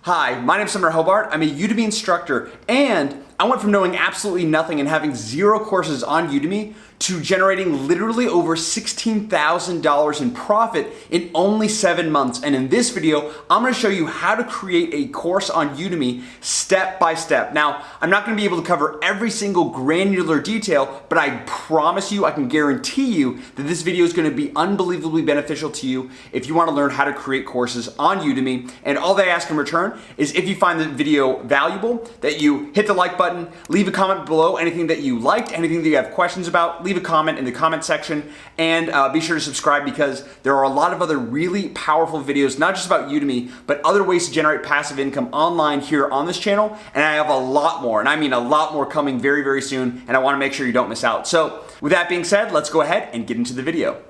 Hi, my name's Sumner Hobart. I'm a Udemy instructor, and I went from knowing absolutely nothing and having 0 courses on Udemy to generating literally over $16,000 in profit in only 7 months. And in this video, I'm gonna show you how to create a course on Udemy step by step. Now, I'm not gonna be able to cover every single granular detail, but I promise you, I can guarantee you that this video is gonna be unbelievably beneficial to you if you wanna learn how to create courses on Udemy. And all they ask in return is if you find the video valuable, that you hit the like button, leave a comment below, anything that you liked, anything that you have questions about, leave a comment in the comment section, and be sure to subscribe because there are a lot of other really powerful videos, not just about Udemy, but other ways to generate passive income online here on this channel. And I have a lot more, and I mean a lot more coming very, very soon, and I wanna make sure you don't miss out. So with that being said, let's go ahead and get into the video.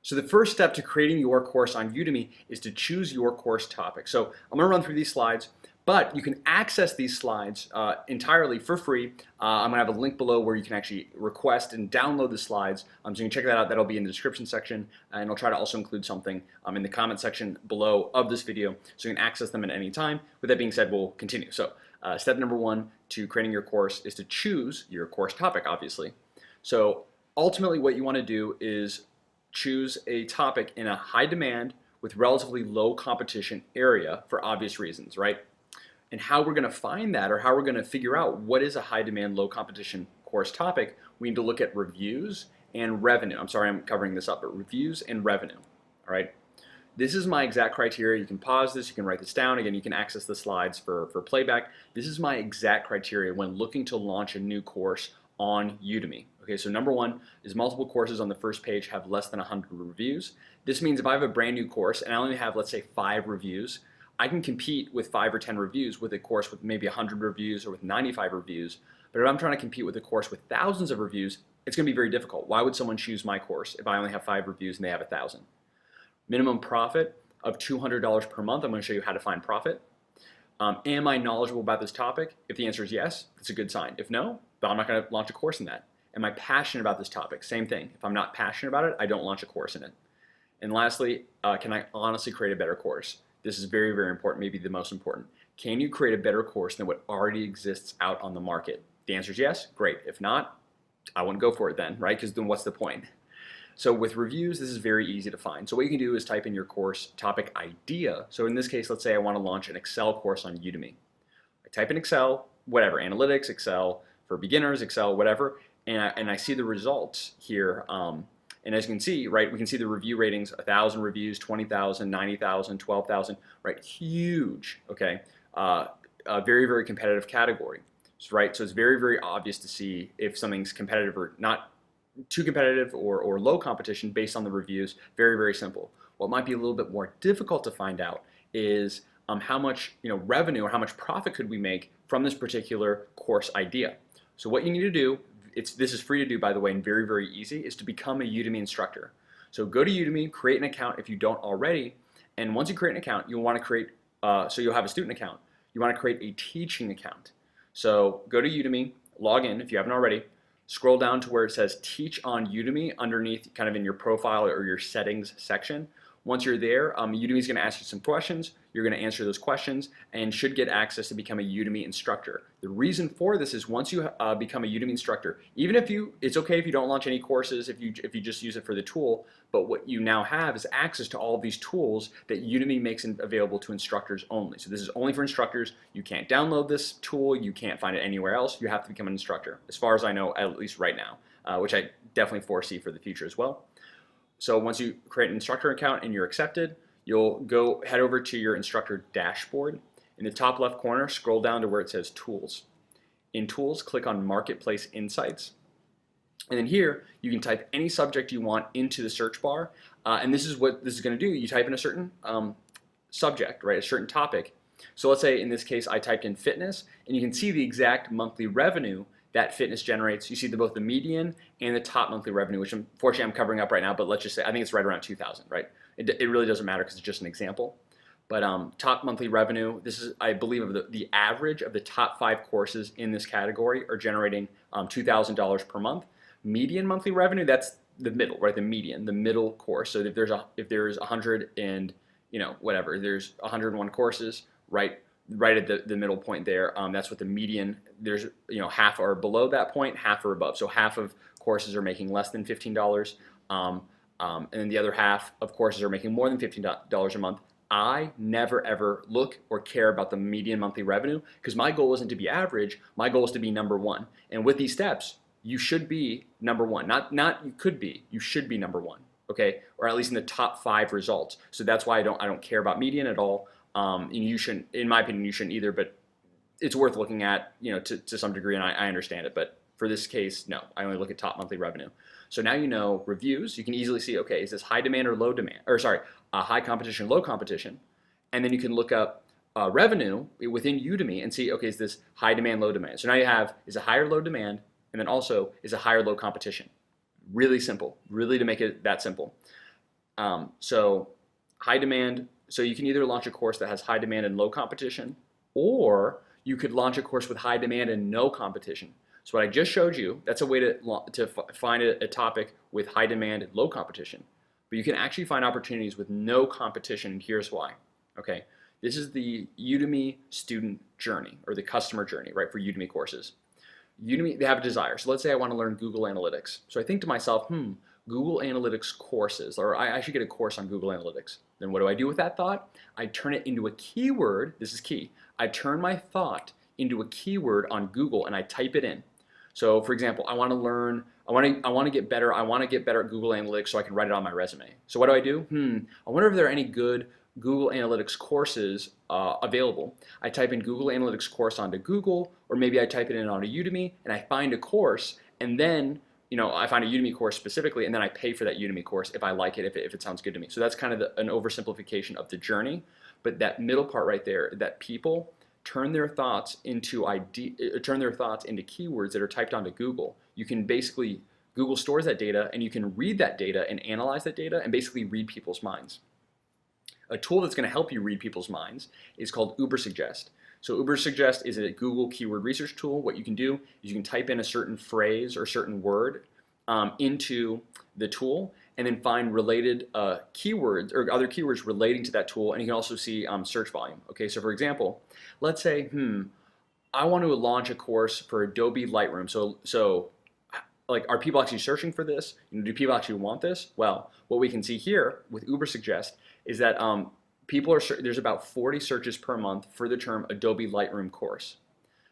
So the first step to creating your course on Udemy is to choose your course topic. So I'm gonna run through these slides, but you can access these slides entirely for free. I'm gonna have a link below where you can actually request and download the slides. So you can check that out. That'll be in the description section, and I'll try to also include something in the comment section below of this video so you can access them at any time. With that being said, we'll continue. So step number 1 to creating your course is to choose your course topic, obviously. So ultimately what you wanna do is choose a topic in a high demand with relatively low competition area for obvious reasons, right? And how we're gonna find that, or how we're gonna figure out what is a high demand, low competition course topic, we need to look at reviews and revenue. I'm sorry I'm covering this up, but reviews and revenue, all right? This is my exact criteria. You can pause this, you can write this down. Again, you can access the slides for playback. This is my exact criteria when looking to launch a new course on Udemy. Okay, so number 1 is multiple courses on the first page have less than 100 reviews. This means if I have a brand new course and I only have, let's say, 5 reviews, I can compete with 5 or 10 reviews with a course with maybe 100 reviews or with 95 reviews. But if I'm trying to compete with a course with thousands of reviews, it's gonna be very difficult. Why would someone choose my course if I only have 5 reviews and they have 1,000? Minimum profit of $200 per month. I'm gonna show you how to find profit. Am I knowledgeable about this topic? If the answer is yes, it's a good sign. If no, then I'm not gonna launch a course in that. Am I passionate about this topic? Same thing. If I'm not passionate about it, I don't launch a course in it. And lastly, can I honestly create a better course? This is very, very important, maybe the most important. Can you create a better course than what already exists out on the market? The answer is yes, great. If not, I wouldn't go for it then, right? Because then what's the point? So with reviews, this is very easy to find. So what you can do is type in your course topic idea. So in this case, let's say I want to launch an Excel course on Udemy. I type in Excel, whatever, analytics, Excel for beginners, Excel, whatever, and I see the results here. And as you can see, right, we can see the review ratings, 1,000 reviews, 20,000, 90,000, 12,000, right, huge, okay? A very, very competitive category, right? So it's very, very obvious to see if something's competitive or not too competitive or low competition based on the reviews. Very, very simple. What might be a little bit more difficult to find out is how much revenue or how much profit could we make from this particular course idea. So what you need to do, this is free to do, by the way, and very, very easy, is to become a Udemy instructor. So go to Udemy, create an account if you don't already, and once you create an account, you'll want to create, so you'll have a student account. You want to create a teaching account. So go to Udemy, log in if you haven't already, scroll down to where it says Teach on Udemy underneath, kind of in your profile or your settings section. Once you're there, Udemy is going to ask you some questions. You're going to answer those questions and should get access to become a Udemy instructor. The reason for this is once you become a Udemy instructor, even if it's okay if you don't launch any courses, if you just use it for the tool, but what you now have is access to all of these tools that Udemy makes available to instructors only. So this is only for instructors. You can't download this tool. You can't find it anywhere else. You have to become an instructor, as far as I know, at least right now, which I definitely foresee for the future as well. So once you create an instructor account and you're accepted, you'll head over to your instructor dashboard. In the top left corner, scroll down to where it says Tools. In Tools, click on Marketplace Insights. And then here, you can type any subject you want into the search bar. And this is what this is going to do. You type in a certain subject, right, a certain topic. So let's say in this case, I typed in fitness, and you can see the exact monthly revenue that fitness generates. You see both the median and the top monthly revenue, which unfortunately I'm covering up right now, but let's just say, I think it's right around 2,000, right? It really doesn't matter because it's just an example. But top monthly revenue, this is, I believe, of the average of the top 5 courses in this category are generating $2,000 per month. Median monthly revenue, that's the middle, right? The median, the middle course. So if there's 100 and, whatever, there's 101 courses, right? Right at the middle point there. That's what the median, there's, half are below that point, half are above. So half of courses are making less than $15, and then the other half of courses are making more than $15 a month. I never ever look or care about the median monthly revenue because my goal isn't to be average, my goal is to be number one. And with these steps, you should be number one. Not you could be, you should be number one, okay? Or at least in the top 5 results. So that's why I don't care about median at all. And you shouldn't, in my opinion, you shouldn't either, but it's worth looking at, to some degree, and I understand it. But for this case, no, I only look at top monthly revenue. So now reviews, you can easily see, okay, is this high demand or low demand? Or sorry, high competition, low competition. And then you can look up revenue within Udemy and see, okay, is this high demand, low demand? So now you have, is it high or low demand? And then also, is it high or low competition? Really simple, really to make it that simple. So high demand, so you can either launch a course that has high demand and low competition, or you could launch a course with high demand and no competition. So what I just showed you, that's a way to find a topic with high demand and low competition. But you can actually find opportunities with no competition, and here's why. Okay, this is the Udemy student journey, or the customer journey, right, for Udemy courses. Udemy, they have a desire. So let's say I want to learn Google Analytics. So I think to myself, Google Analytics courses, or I should get a course on Google Analytics. Then what do I do with that thought? I turn it into a keyword. This is key. I turn my thought into a keyword on Google and I type it in. So for example, I want to learn, I want to get better at Google Analytics so I can write it on my resume. So what do? I wonder if there are any good Google Analytics courses available. I type in Google Analytics course onto Google, or maybe I type it in onto Udemy and I find a course, and then I find a Udemy course specifically, and then I pay for that Udemy course if I like it, if it sounds good to me. So that's kind of an oversimplification of the journey. But that middle part right there, that people turn their thoughts into keywords that are typed onto Google. You can basically, Google stores that data, and you can read that data and analyze that data and basically read people's minds. A tool that's going to help you read people's minds is called Ubersuggest. So Ubersuggest is a Google keyword research tool. What you can do is you can type in a certain phrase or certain word into the tool, and then find related keywords or other keywords relating to that tool, and you can also see search volume. Okay, so for example, let's say, I want to launch a course for Adobe Lightroom. So like, are people actually searching for this? Do people actually want this? Well, what we can see here with Ubersuggest is that there's about 40 searches per month for the term Adobe Lightroom course.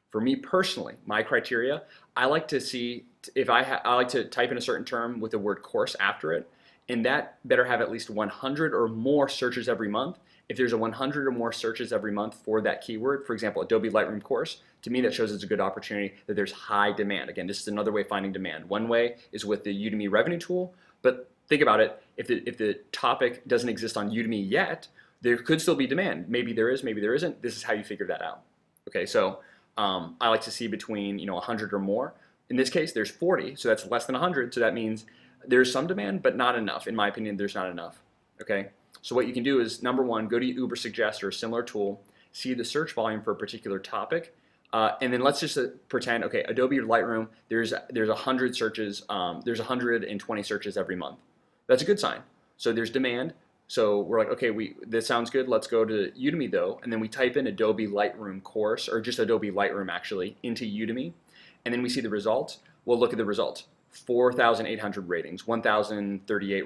For me personally, my criteria, I like to see if I like to type in a certain term with the word course after it, and that better have at least 100 or more searches every month. If there's 100 or more searches every month for that keyword, for example, Adobe Lightroom course, to me that shows it's a good opportunity, that there's high demand. Again, this is another way of finding demand. One way is with the Udemy revenue tool, but think about it, if the topic doesn't exist on Udemy yet, there could still be demand. Maybe there is, maybe there isn't. This is how you figure that out. Okay, so I like to see between 100 or more. In this case, there's 40, so that's less than 100. So that means there's some demand, but not enough. In my opinion, there's not enough. Okay, so what you can do is, number one, go to Ubersuggest or a similar tool, see the search volume for a particular topic, and then let's just pretend, okay, Adobe Lightroom, there's 100 searches, there's 120 searches every month. That's a good sign. So there's demand. So we're like, okay, this sounds good. Let's go to Udemy though, and then we type in Adobe Lightroom course, or just Adobe Lightroom actually, into Udemy, and then we see the results. We'll look at the results. 4,800 ratings, 1,038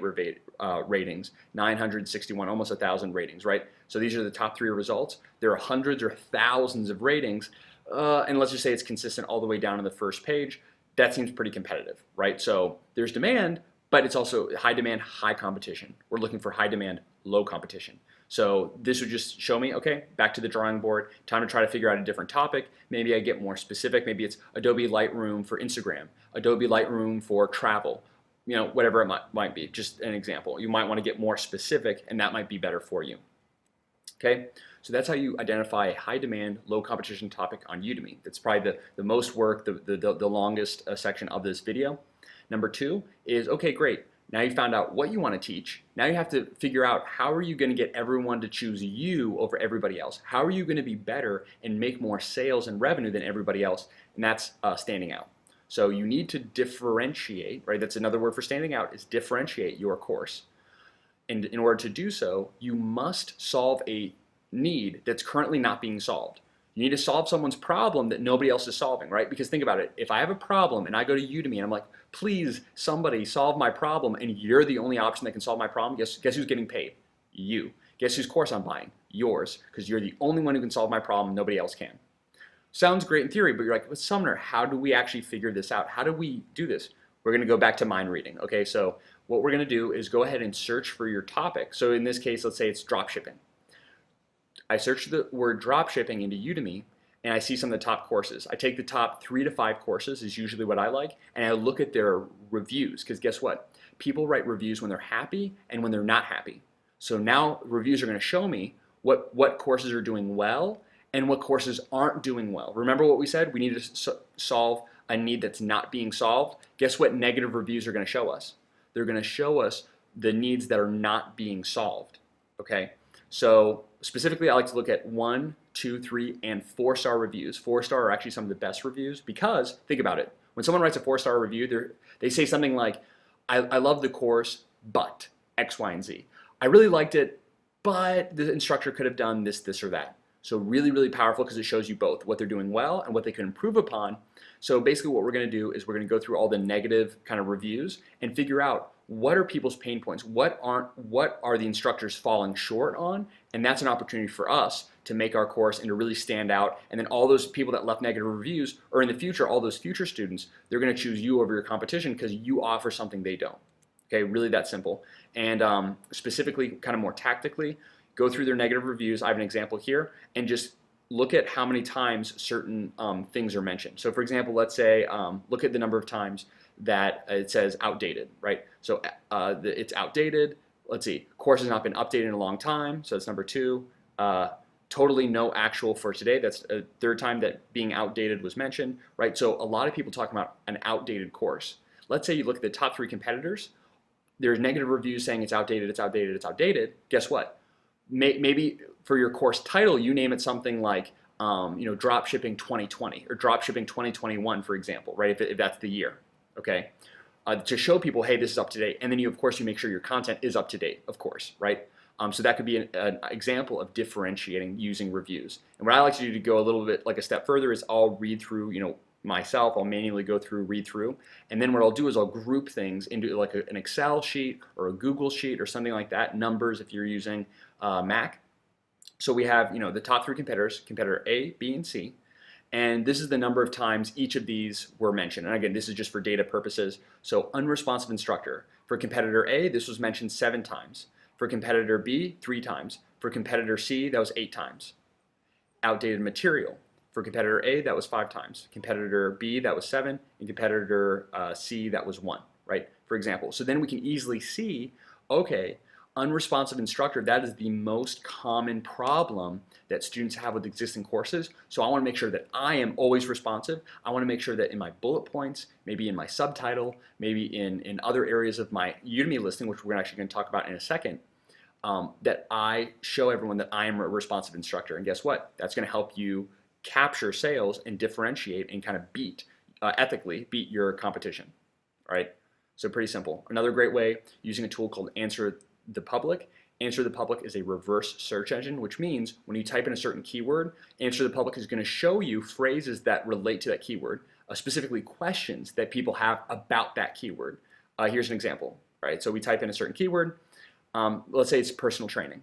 ratings, 961, almost 1,000 ratings, right? So these are the top 3 results. There are hundreds or thousands of ratings, and let's just say it's consistent all the way down on the first page. That seems pretty competitive, right? So there's demand, but it's also high demand, high competition. We're looking for high demand, low competition. So this would just show me, okay, back to the drawing board, time to try to figure out a different topic. Maybe I get more specific. Maybe it's Adobe Lightroom for Instagram, Adobe Lightroom for travel, whatever it might be, just an example. You might want to get more specific, and that might be better for you. Okay, so that's how you identify a high demand, low competition topic on Udemy. That's probably the most work, the longest section of this video. Number 2 is, okay, great. Now you found out what you want to teach. Now you have to figure out, how are you going to get everyone to choose you over everybody else? How are you going to be better and make more sales and revenue than everybody else? And that's standing out. So you need to differentiate, right? That's another word for standing out, is differentiate your course. And in order to do so, you must solve a need that's currently not being solved. You need to solve someone's problem that nobody else is solving, right? Because think about it. If I have a problem and I go to Udemy and I'm like, please, somebody solve my problem, and you're the only option that can solve my problem, guess who's getting paid? You. Guess whose course I'm buying? Yours, because you're the only one who can solve my problem. Nobody else can. Sounds great in theory, but you're like, but Sumner, how do we actually figure this out? How do we do this? We're going to go back to mind reading. Okay, so what we're going to do is go ahead and search for your topic. So in this case, let's say it's dropshipping. I search the word dropshipping into Udemy, and I see some of the top courses. I take the top 3 to 5 courses is usually what I like, and I look at their reviews, because guess what? People write reviews when they're happy and when they're not happy. So now reviews are going to show me what courses are doing well and what courses aren't doing well. Remember what we said? We need to solve a need that's not being solved. Guess what negative reviews are going to show us? They're going to show us the needs that are not being solved. Okay? So specifically, I like to look at 1, 2, 3, and 4-star reviews. 4-star are actually some of the best reviews because, think about it, when someone writes a 4-star review, they say something like, I love the course, but X, Y, and Z. I really liked it, but the instructor could have done this, this, or that. So really, really powerful because it shows you both what they're doing well and what they can improve upon. So basically what we're going to do is we're going to go through all the negative kind of reviews and figure out what are people's pain points, what are the instructors falling short on, and that's an opportunity for us to make our course and to really stand out. And then all those people that left negative reviews, or in the future, all those future students, they're going to choose you over your competition because you offer something they don't. Okay, really that simple. And specifically, kind of more tactically, go through their negative reviews. I have an example here, and just look at how many times certain things are mentioned. So for example, let's say, look at the number of times that it says outdated, right? So it's outdated. Let's see, course has not been updated in a long time. So that's number 2. Totally no actual for today. That's a 3rd time that being outdated was mentioned, right? So a lot of people talk about an outdated course. Let's say you look at the top 3 competitors. There's negative reviews saying it's outdated, it's outdated, it's outdated. Guess what? Maybe for your course title, you name it something like, Dropshipping 2020 or Dropshipping 2021, for example, right? If that's the year, okay? To show people, hey, this is up to date. And then you make sure your content is up to date, of course, right? So that could be an example of differentiating using reviews. And what I like to do to go a little bit like a step further is I'll read through, myself, I'll manually go through, read through, and then what I'll do is I'll group things into like an Excel sheet or a Google sheet or something like that, numbers if you're using Mac. So we have, the top 3 competitors, competitor A, B, and C, and this is the number of times each of these were mentioned. And again, this is just for data purposes. So unresponsive instructor. For competitor A, this was mentioned 7 times. For competitor B, 3 times. For competitor C, that was 8 times. Outdated material. For competitor A, that was 5 times. Competitor B, that was 7. And competitor C, that was 1, right? For example. So then we can easily see, okay, unresponsive instructor, that is the most common problem that students have with existing courses. So I want to make sure that I am always responsive. I want to make sure that in my bullet points, maybe in my subtitle, maybe in other areas of my Udemy listing, which we're actually going to talk about in a second, that I show everyone that I am a responsive instructor. And guess what? That's going to help you capture sales and differentiate and kind of ethically beat your competition, right? So pretty simple. Another great way, using a tool called Answer the Public. Answer the Public is a reverse search engine, which means when you type in a certain keyword, Answer the Public is going to show you phrases that relate to that keyword, specifically questions that people have about that keyword. Here's an example, right? So we type in a certain keyword. Let's say it's personal training.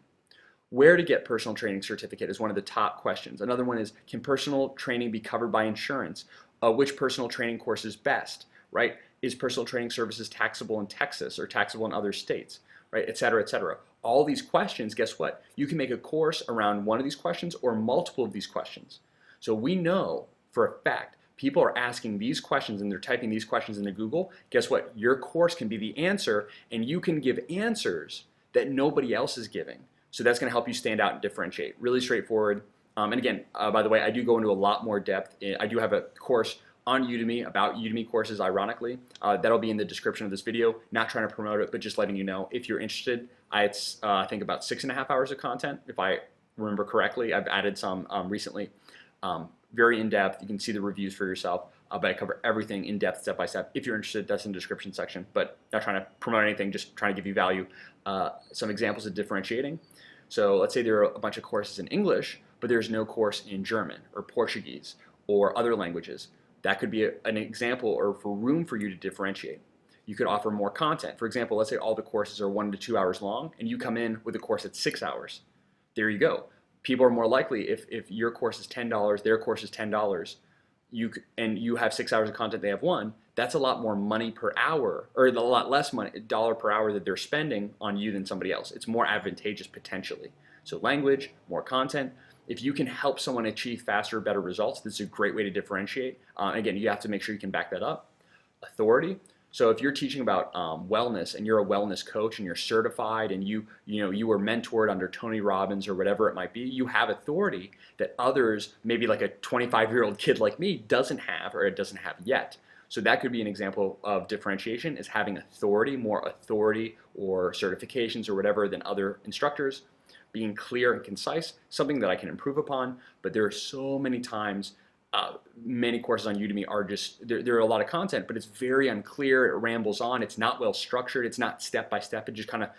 Where to get personal training certificate is one of the top questions. Another one is, can personal training be covered by insurance? Which personal training course is best, right? Is personal training services taxable in Texas or taxable in other states, right? Et cetera, et cetera. All these questions, guess what? You can make a course around one of these questions or multiple of these questions. So we know for a fact people are asking these questions and they're typing these questions into Google. Guess what? Your course can be the answer, and you can give answers that nobody else is giving. So that's going to help you stand out and differentiate. Really straightforward. And again, by the way, I do go into a lot more depth. I do have a course on Udemy about Udemy courses, ironically. That'll be in the description of this video. Not trying to promote it, but just letting you know if you're interested. It's I think about 6.5 hours of content, if I remember correctly. I've added some recently. Very in-depth. You can see the reviews for yourself. But I cover everything in depth, step by step. If you're interested, that's in the description section. But not trying to promote anything, just trying to give you value. Some examples of differentiating. So let's say there are a bunch of courses in English, but there's no course in German or Portuguese or other languages. That could be an example or for room for you to differentiate. You could offer more content. For example, let's say all the courses are 1 to 2 hours long and you come in with a course that's 6 hours. There you go. People are more likely, if your course is $10, their course is $10, and you have 6 hours of content, they have 1, that's a lot more money per hour, or a lot less money, dollar per hour that they're spending on you than somebody else. It's more advantageous potentially. So language, more content. If you can help someone achieve faster, better results, this is a great way to differentiate. Again, you have to make sure you can back that up. Authority. So if you're teaching about wellness and you're a wellness coach and you're certified and you were mentored under Tony Robbins or whatever it might be, you have authority that others, maybe like a 25-year-old kid like me, doesn't have or it doesn't have yet. So that could be an example of differentiation, is having authority, more authority or certifications or whatever than other instructors. Being clear and concise, something that I can improve upon, but there are so many times many courses on Udemy are just, there are a lot of content, but it's very unclear, it rambles on, it's not well structured, it's not step by step, it just kind of,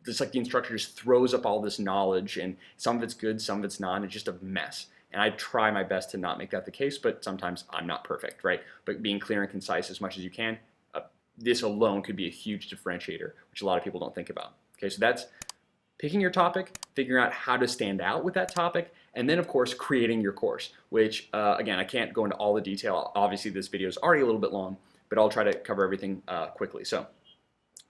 it's like the instructor just throws up all this knowledge and some of it's good, some of it's not, and it's just a mess. And I try my best to not make that the case, but sometimes I'm not perfect, right? But being clear and concise as much as you can, this alone could be a huge differentiator, which a lot of people don't think about. Okay, so that's picking your topic, figuring out how to stand out with that topic, and then of course creating your course, which again, I can't go into all the detail. Obviously this video is already a little bit long, but I'll try to cover everything quickly. So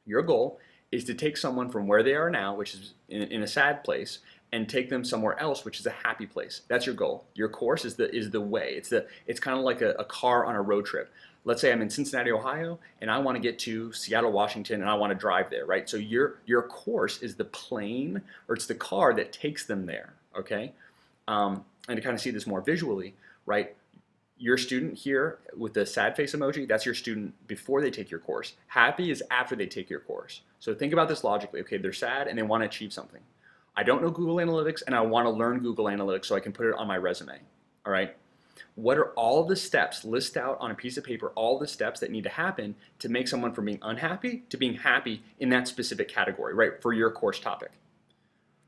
your goal is to take someone from where they are now, which is in a sad place, and take them somewhere else, which is a happy place. That's your goal. Your course is the way. It's kind of like a car on a road trip. Let's say I'm in Cincinnati, Ohio, and I want to get to Seattle, Washington, and I want to drive there, right? So your course is the plane, or it's the car that takes them there, okay? And to kind of see this more visually, right? Your student here with the sad face emoji, that's your student before they take your course. Happy is after they take your course. So think about this logically. Okay, they're sad and they want to achieve something. I don't know Google Analytics and I want to learn Google Analytics so I can put it on my resume, all right? What are all the steps, list out on a piece of paper all the steps that need to happen to make someone from being unhappy to being happy in that specific category, right, for your course topic.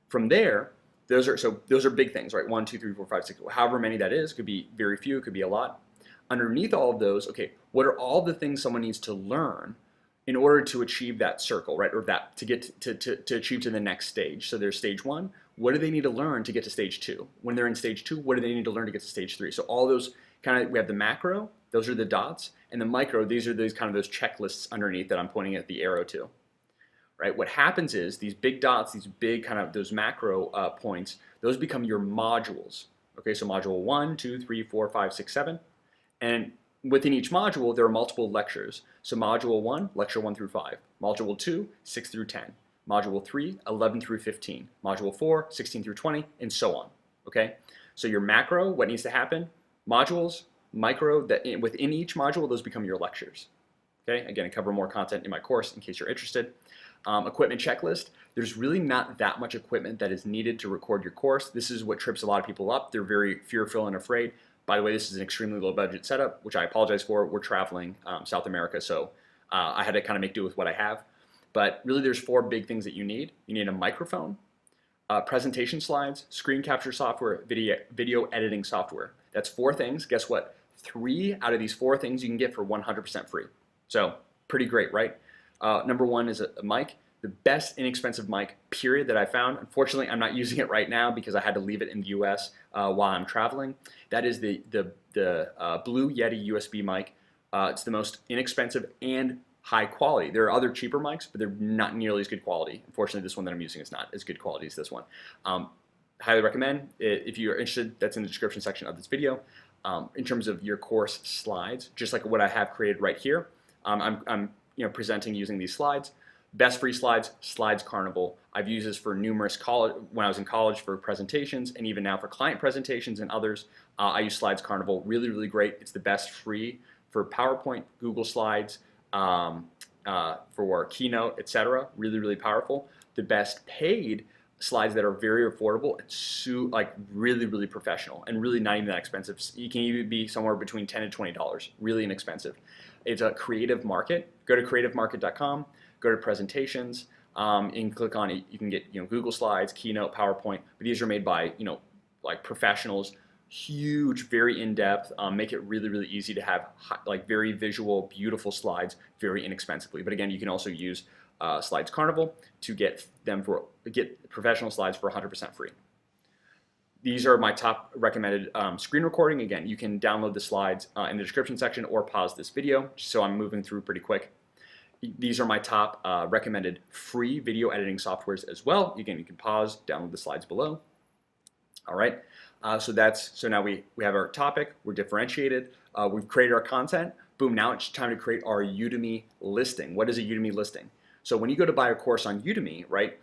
From there, those are big things, right? 1, 2, 3, 4, 5, 6, however many that is, could be very few, it could be a lot. Underneath all of those, okay, what are all the things someone needs to learn in order to achieve that circle, right, or that to get to achieve to the next stage? So there's stage 1. What do they need to learn to get to stage 2? When they're in stage 2, what do they need to learn to get to stage 3? So all those kind of, we have the macro, those are the dots, and the micro, these are those kind of those checklists underneath that I'm pointing at the arrow to, right? What happens is these big dots, these big kind of those macro points, those become your modules. Okay, so module 1, 2, 3, 4, 5, 6, 7, and within each module there are multiple lectures. So module 1, lecture 1 through 5, module 2, 6 through 10. Module 3, 11 through 15. Module 4, 16 through 20, and so on, okay? So your macro, what needs to happen, modules, micro, that within each module, those become your lectures, okay? Again, I cover more content in my course in case you're interested. Equipment checklist, there's really not that much equipment that is needed to record your course. This is what trips a lot of people up. They're very fearful and afraid. By the way, this is an extremely low budget setup, which I apologize for. We're traveling South America, so I had to kind of make do with what I have. But really there's 4 big things that you need. You need a microphone, presentation slides, screen capture software, video editing software. That's 4 things. Guess what? 3 out of these 4 things you can get for 100% free. So pretty great, right? Number 1 is a mic. The best inexpensive mic, period, that I found. Unfortunately, I'm not using it right now because I had to leave it in the US while I'm traveling. That is the Blue Yeti USB mic. It's the most inexpensive and high quality. There are other cheaper mics, but they're not nearly as good quality. Unfortunately, this one that I'm using is not as good quality as this one. Highly recommend. If you're interested, that's in the description section of this video. In terms of your course slides, just like what I have created right here, I'm presenting using these slides. Best free slides, Slides Carnival. I've used this for numerous when I was in college for presentations, and even now for client presentations and others. I use Slides Carnival. Really, really great. It's the best free for PowerPoint, Google Slides, for Keynote, etc. Really, really powerful. The best paid slides that are very affordable and like really, really professional and really not even that expensive. You can even be somewhere between $10 to $20. Really inexpensive. It's a Creative Market. Go to creativemarket.com. Go to presentations. You can click on it. You can get Google Slides, Keynote, PowerPoint, but these are made by like professionals. Huge, very in-depth. Make it really, really easy to have like very visual, beautiful slides very inexpensively. But again, you can also use Slides Carnival to get professional slides for 100% free. These are my top recommended screen recording. Again, you can download the slides in the description section or pause this video, so I'm moving through pretty quick. These are my top recommended free video editing softwares as well. Again, you can pause, download the slides below. All right, so now we have our topic, we're differentiated, we've created our content. Boom, now it's time to create our Udemy listing. What is a Udemy listing? So when you go to buy a course on Udemy, right,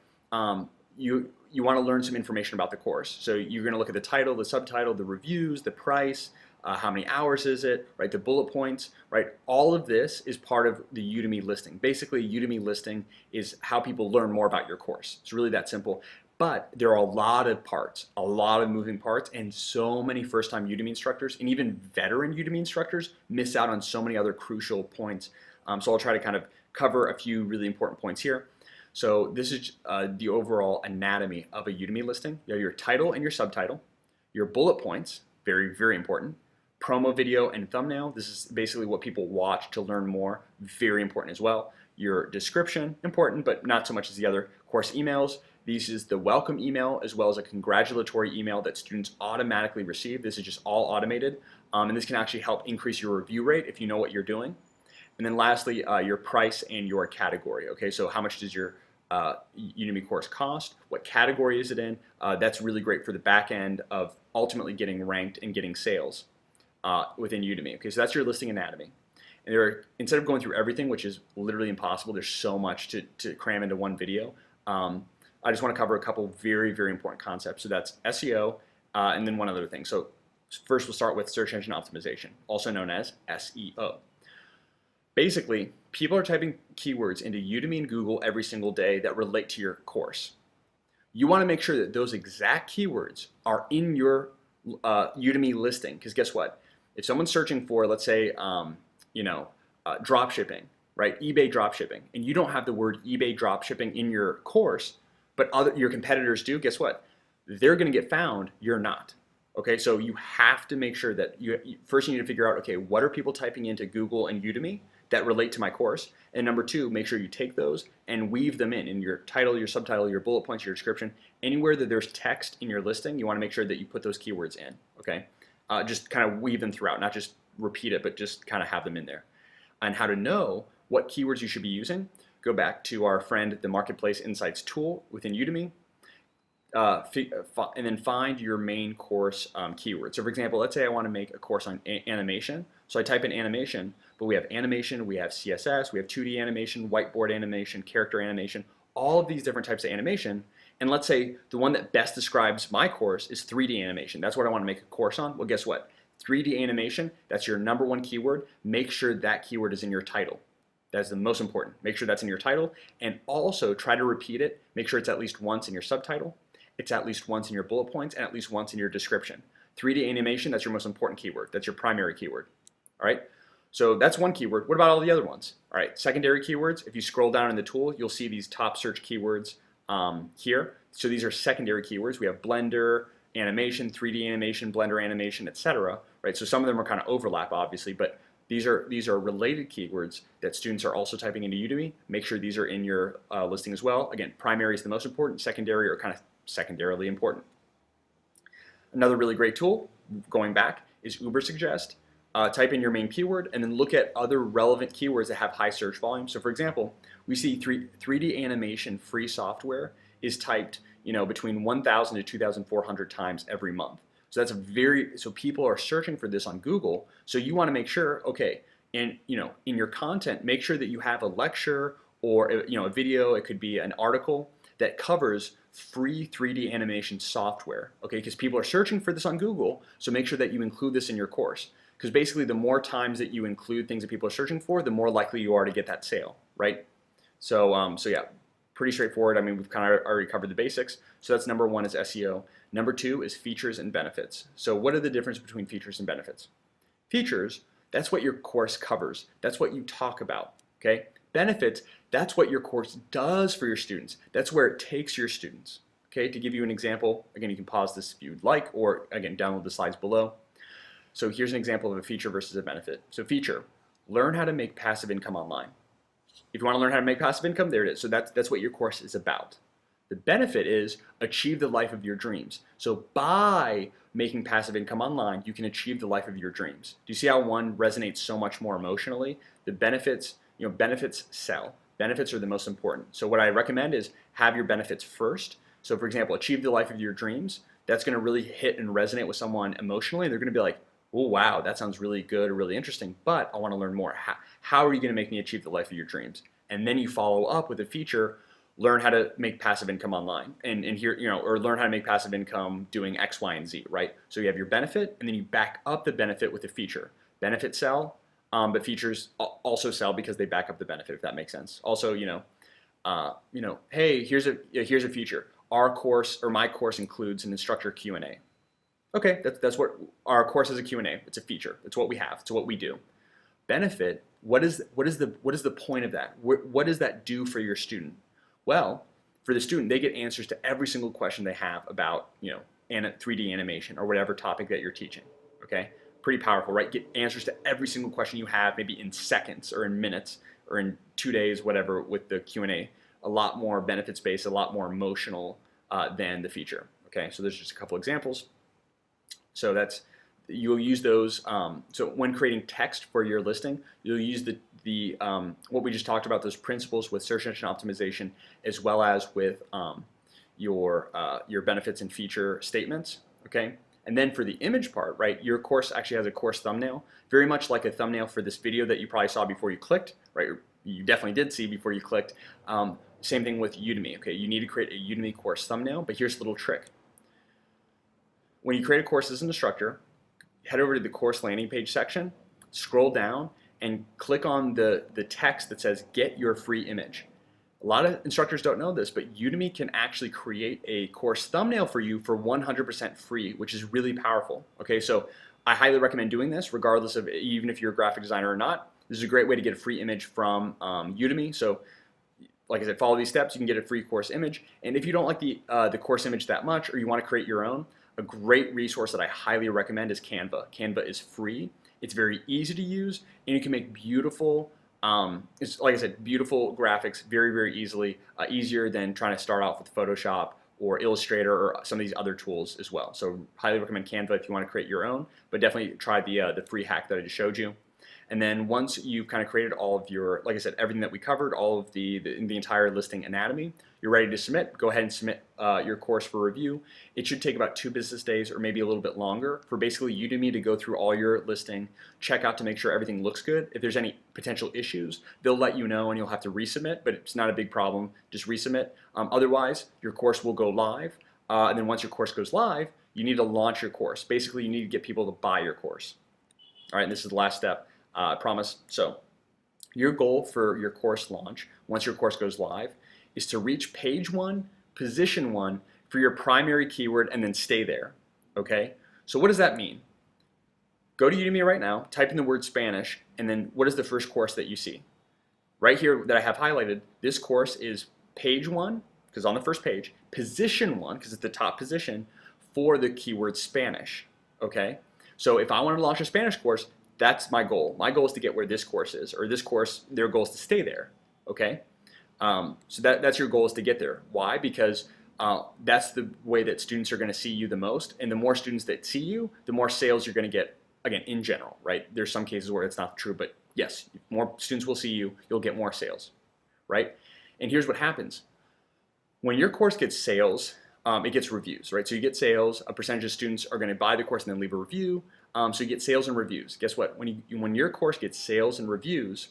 you want to learn some information about the course. So you're going to look at the title, the subtitle, the reviews, the price, how many hours is it, right, the bullet points, right? All of this is part of the Udemy listing. Basically, Udemy listing is how people learn more about your course. It's really that simple. But there are a lot of parts, a lot of moving parts, and so many first-time Udemy instructors and even veteran Udemy instructors miss out on so many other crucial points. So I'll try to kind of cover a few really important points here. So this is the overall anatomy of a Udemy listing. You have your title and your subtitle, your bullet points, very, very important, promo video and thumbnail. This is basically what people watch to learn more, very important as well. Your description, important, but not so much as the other. Course emails. This is the welcome email as well as a congratulatory email that students automatically receive. This is just all automated, and this can actually help increase your review rate if you know what you're doing. And then lastly, your price and your category. Okay, so how much does your Udemy course cost? What category is it in? That's really great for the back end of ultimately getting ranked and getting sales within Udemy. Okay, so that's your listing anatomy. And instead of going through everything, which is literally impossible, there's so much to cram into one video. I just want to cover a couple very, very important concepts. So that's SEO and then one other thing. So first we'll start with search engine optimization, also known as SEO. Basically, people are typing keywords into Udemy and Google every single day that relate to your course. You want to make sure that those exact keywords are in your Udemy listing, because guess what? If someone's searching for, let's say, drop shipping, right? eBay drop shipping, and you don't have the word eBay drop shipping in your course, but your competitors do, guess what? They're going to get found, you're not. Okay, so you have to make sure that first you need to figure out, okay, what are people typing into Google and Udemy that relate to my course? And number two, make sure you take those and weave them in your title, your subtitle, your bullet points, your description. Anywhere that there's text in your listing, you want to make sure that you put those keywords in, okay? Just kind of weave them throughout, not just repeat it, but just kind of have them in there. And how to know what keywords you should be using, go back to our friend, the Marketplace Insights tool within Udemy, and then find your main course keyword. So for example, let's say I want to make a course on animation. So I type in animation, but we have animation, we have CSS, we have 2D animation, whiteboard animation, character animation, all of these different types of animation. And let's say the one that best describes my course is 3D animation. That's what I want to make a course on. Well, guess what? 3D animation, that's your #1 keyword. Make sure that keyword is in your title. That's the most important. Make sure that's in your title, and also try to repeat it. Make sure it's at least once in your subtitle, it's at least once in your bullet points, and at least once in your description. 3D animation, that's your most important keyword. That's your primary keyword. All right? So that's one keyword. What about all the other ones? All right, secondary keywords. If you scroll down in the tool, you'll see these top search keywords here. So these are secondary keywords. We have Blender, animation, 3D animation, Blender animation, etc. Right? So some of them are kind of overlap, obviously, but these are related keywords that students are also typing into Udemy. Make sure these are in your listing as well. Again, primary is the most important. Secondary are kind of secondarily important. Another really great tool, going back, is Ubersuggest. Type in your main keyword and then look at other relevant keywords that have high search volume. So for example, we see 3D animation free software is typed between 1,000 to 2,400 times every month. So that's so people are searching for this on Google. So you want to make sure, okay, and in your content, make sure that you have a lecture or a video. It could be an article that covers free 3D animation software. Okay, because people are searching for this on Google. So make sure that you include this in your course. Because basically, the more times that you include things that people are searching for, the more likely you are to get that sale, right? So yeah, pretty straightforward. I mean, we've kind of already covered the basics. So that's #1 is SEO. #2 is features and benefits. So what are the difference between features and benefits? Features, that's what your course covers. That's what you talk about, okay? Benefits, That's what your course does for your students. That's where it takes your students. Okay, to give you an example, again, you can pause this if you'd like, or again, download the slides below. So here's an example of a feature versus a benefit. So feature, learn how to make passive income online. If you want to learn how to make passive income, there it is. So that's what your course is about. The benefit is achieve the life of your dreams. So by making passive income online, you can achieve the life of your dreams. Do you see how one resonates so much more emotionally? The benefits, benefits sell. Benefits are the most important. So what I recommend is have your benefits first. So for example, achieve the life of your dreams. That's going to really hit and resonate with someone emotionally. They're going to be like, oh wow, that sounds really good or really interesting, but I want to learn more. How are you going to make me achieve the life of your dreams? And then you follow up with a feature, learn how to make passive income online, and here, or learn how to make passive income doing X, Y, and Z, right? So you have your benefit, and then you back up the benefit with a feature. Benefits sell, but features also sell because they back up the benefit, if that makes sense. Also, hey, here's a feature. Our course, or my course, includes an instructor Q&A. Okay, that's what our course is, a Q&A. It's a feature. It's what we have. It's what we do. Benefit, what is the point of that? What does that do for your student? Well, for the student, they get answers to every single question they have about 3D animation or whatever topic that you're teaching. Okay, pretty powerful, right? Get answers to every single question you have, maybe in seconds or in minutes or in 2 days, whatever, with the Q&A. A lot more benefits based, a lot more emotional than the feature. Okay, so there's just a couple examples. So you'll use those. So when creating text for your listing, you'll use the what we just talked about, those principles with search engine optimization, as well as with your benefits and feature statements. Okay, and then for the image part, right? Your course actually has a course thumbnail, very much like a thumbnail for this video that you probably saw before you clicked, right? You definitely did see before you clicked. Same thing with Udemy. Okay, you need to create a Udemy course thumbnail, but here's a little trick. When you create a course as an instructor, head over to the course landing page section, scroll down, and click on the text that says get your free image. A lot of instructors don't know this, but Udemy can actually create a course thumbnail for you for 100% free, which is really powerful. Okay, so I highly recommend doing this regardless of even if you're a graphic designer or not. This is a great way to get a free image from Udemy. So like I said, follow these steps, you can get a free course image. And if you don't like the course image that much, or you want to create your own, a great resource that I highly recommend is Canva. Canva is free. It's very easy to use, and you can make beautiful, it's like I said, beautiful graphics very, very easily, easier than trying to start off with Photoshop or Illustrator or some of these other tools as well. So highly recommend Canva if you want to create your own, but definitely try the free hack that I just showed you. And then once you've kind of created all of your, like I said, everything that we covered, all of the entire listing anatomy, you're ready to submit. Go ahead and submit your course for review. It should take about 2 business days or maybe a little bit longer for basically Udemy to go through all your listing, check out to make sure everything looks good. If there's any potential issues, they'll let you know and you'll have to resubmit, but it's not a big problem. Just resubmit. Otherwise, your course will go live. And then once your course goes live, you need to launch your course. Basically, you need to get people to buy your course. All right, and this is the last step. I promise. So your goal for your course launch, once your course goes live, is to reach page 1, position 1 for your primary keyword and then stay there. Okay? So what does that mean? Go to Udemy right now, type in the word Spanish, and then what is the first course that you see? Right here that I have highlighted, this course is page 1, because on the first page, position 1, because it's the top position, for the keyword Spanish. Okay? So if I want to launch a Spanish course, that's my goal. My goal is to get where this course is, or this course, their goal is to stay there, okay? So that's your goal, is to get there. Why? Because that's the way that students are gonna see you the most, and the more students that see you, the more sales you're gonna get, again, in general, right? There's some cases where it's not true, but yes, more students will see you, you'll get more sales, right? And here's what happens. When your course gets sales, it gets reviews, right? So you get sales, a percentage of students are gonna buy the course and then leave a review. So you get sales and reviews. Guess what? When your course gets sales and reviews,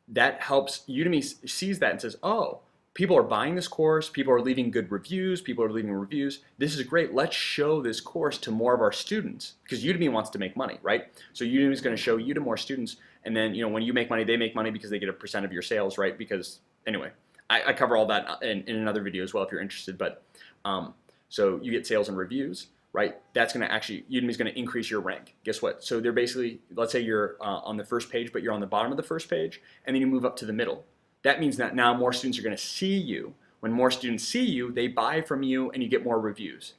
that helps. Udemy sees that and says, oh, people are buying this course, people are leaving good reviews, people are leaving reviews. This is great. Let's show this course to more of our students, because Udemy wants to make money, right? So Udemy is going to show you to more students, and then when you make money, they make money because they get a percent of your sales, right? Because anyway, I cover all that in another video as well if you're interested. But so you get sales and reviews. Right? That's going to actually, Udemy's going to increase your rank. Guess what? So they're basically, let's say you're on the first page, but you're on the bottom of the first page, and then you move up to the middle. That means that now more students are going to see you. When more students see you, they buy from you and you get more reviews.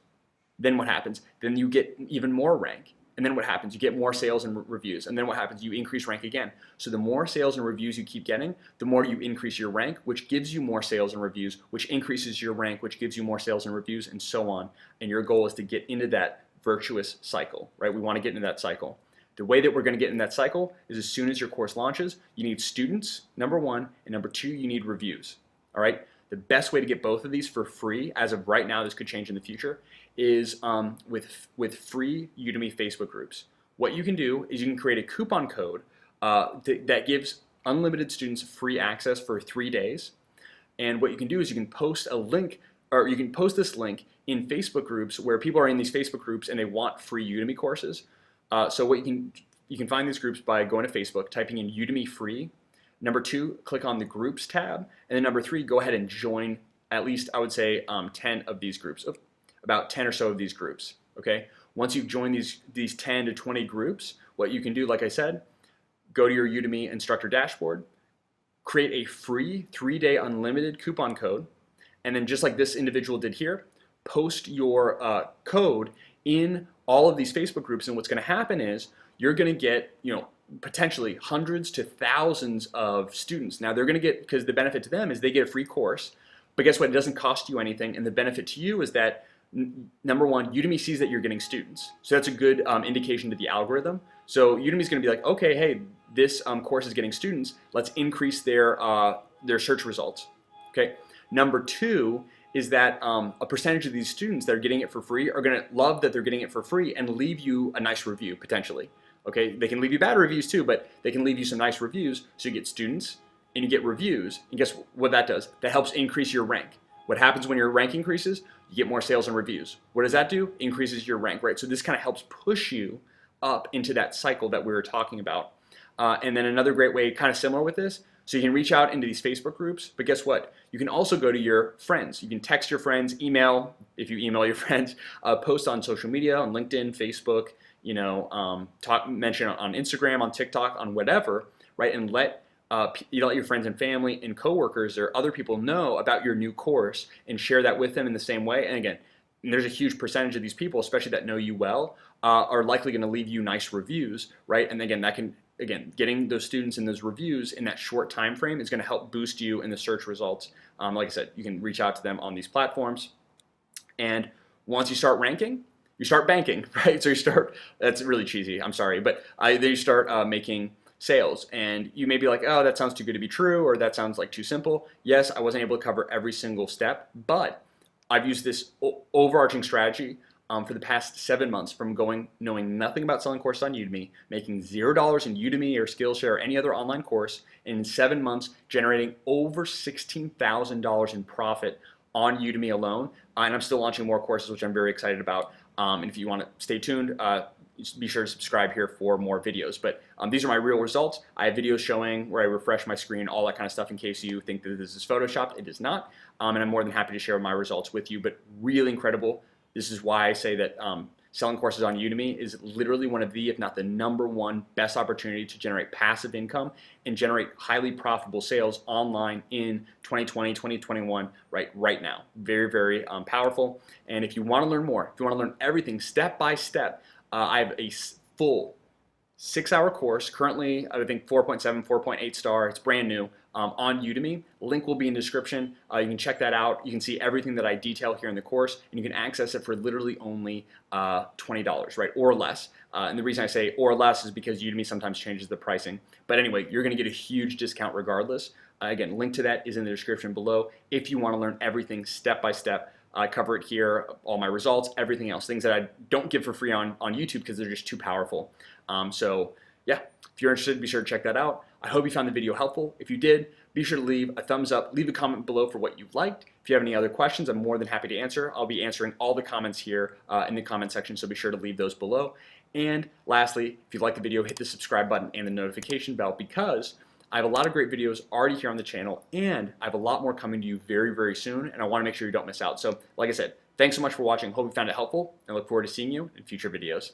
Then what happens? Then you get even more rank. And then what happens? You get more sales and reviews. And then what happens? You increase rank again. So the more sales and reviews you keep getting, the more you increase your rank, which gives you more sales and reviews, which increases your rank, which gives you more sales and reviews, and so on. And your goal is to get into that virtuous cycle, right? We want to get into that cycle. The way that we're going to get in that cycle is as soon as your course launches, you need students, number one, and number two, you need reviews, all right? The best way to get both of these for free, as of right now, this could change in the future, is with free Udemy Facebook groups. What you can do is you can create a coupon code that gives unlimited students free access for 3 days. And what you can do is you can post a link, or you can post this link in Facebook groups where people are in these Facebook groups and they want free Udemy courses. So what you can find these groups by going to Facebook, typing in Udemy free. Number two, click on the groups tab. And then number three, go ahead and join at least, I would say, 10 of these groups, about 10 or so of these groups, okay? Once you've joined these 10 to 20 groups, what you can do, like I said, go to your Udemy instructor dashboard, create a free 3-day unlimited coupon code, and then just like this individual did here, post your code in all of these Facebook groups. And what's gonna happen is you're gonna get, potentially hundreds to thousands of students. Now they're going to get, because the benefit to them is they get a free course, but guess what? It doesn't cost you anything. And the benefit to you is that, number one, Udemy sees that you're getting students. So that's a good indication to the algorithm. So Udemy's going to be like, okay, hey, this course is getting students. Let's increase their search results. Okay. Number two is that a percentage of these students that are getting it for free are going to love that they're getting it for free and leave you a nice review potentially. Okay, they can leave you bad reviews too, but they can leave you some nice reviews. So you get students and you get reviews, and guess what that does? That helps increase your rank. What happens when your rank increases? You get more sales and reviews. What does that do? Increases your rank, right? So this kind of helps push you up into that cycle that we were talking about. And then another great way, kind of similar with this, so you can reach out into these Facebook groups, but guess what? You can also go to your friends. You can text your friends, email, if you email your friends, post on social media, on LinkedIn, Facebook, mention on Instagram, on TikTok, on whatever, right? And let your friends and family and coworkers or other people know about your new course and share that with them in the same way. And again, there's a huge percentage of these people, especially that know you well, are likely going to leave you nice reviews, right? And again, getting those students and those reviews in that short time frame is going to help boost you in the search results. Like I said, you can reach out to them on these platforms. And once you start ranking, you start banking, right? So that's really cheesy, I'm sorry, but then you start making sales, and you may be like, oh, that sounds too good to be true, or that sounds like too simple. Yes, I wasn't able to cover every single step, but I've used this overarching strategy for the past 7 months, from knowing nothing about selling courses on Udemy, making $0 in Udemy or Skillshare or any other online course, and in 7 months generating over $16,000 in profit on Udemy alone. And I'm still launching more courses, which I'm very excited about. And if you want to stay tuned, be sure to subscribe here for more videos. But these are my real results. I have videos showing where I refresh my screen, all that kind of stuff, in case you think that this is Photoshopped. It is not. And I'm more than happy to share my results with you, but really incredible. This is why I say that selling courses on Udemy is literally one of the, if not the #1 best opportunity to generate passive income and generate highly profitable sales online in 2020, 2021, right now. Very, very powerful. And if you want to learn more, if you want to learn everything step by step, I have a full 6-hour course, currently I think 4.7, 4.8 star, it's brand new, on Udemy. Link will be in the description. You can check that out. You can see everything that I detail here in the course, and you can access it for literally only $20, right, or less. And the reason I say or less is because Udemy sometimes changes the pricing. But anyway, you're going to get a huge discount regardless. Again, link to that is in the description below if you want to learn everything step by step. I cover it here, all my results, everything else, things that I don't give for free on YouTube because they're just too powerful. So yeah, if you're interested, be sure to check that out. I hope you found the video helpful. If you did, be sure to leave a thumbs up, leave a comment below for what you liked. If you have any other questions, I'm more than happy to answer. I'll be answering all the comments here in the comment section, so be sure to leave those below. And lastly, if you like the video, hit the subscribe button and the notification bell, because I have a lot of great videos already here on the channel, and I have a lot more coming to you very, very soon, and I want to make sure you don't miss out. So like I said, thanks so much for watching. Hope you found it helpful, and look forward to seeing you in future videos.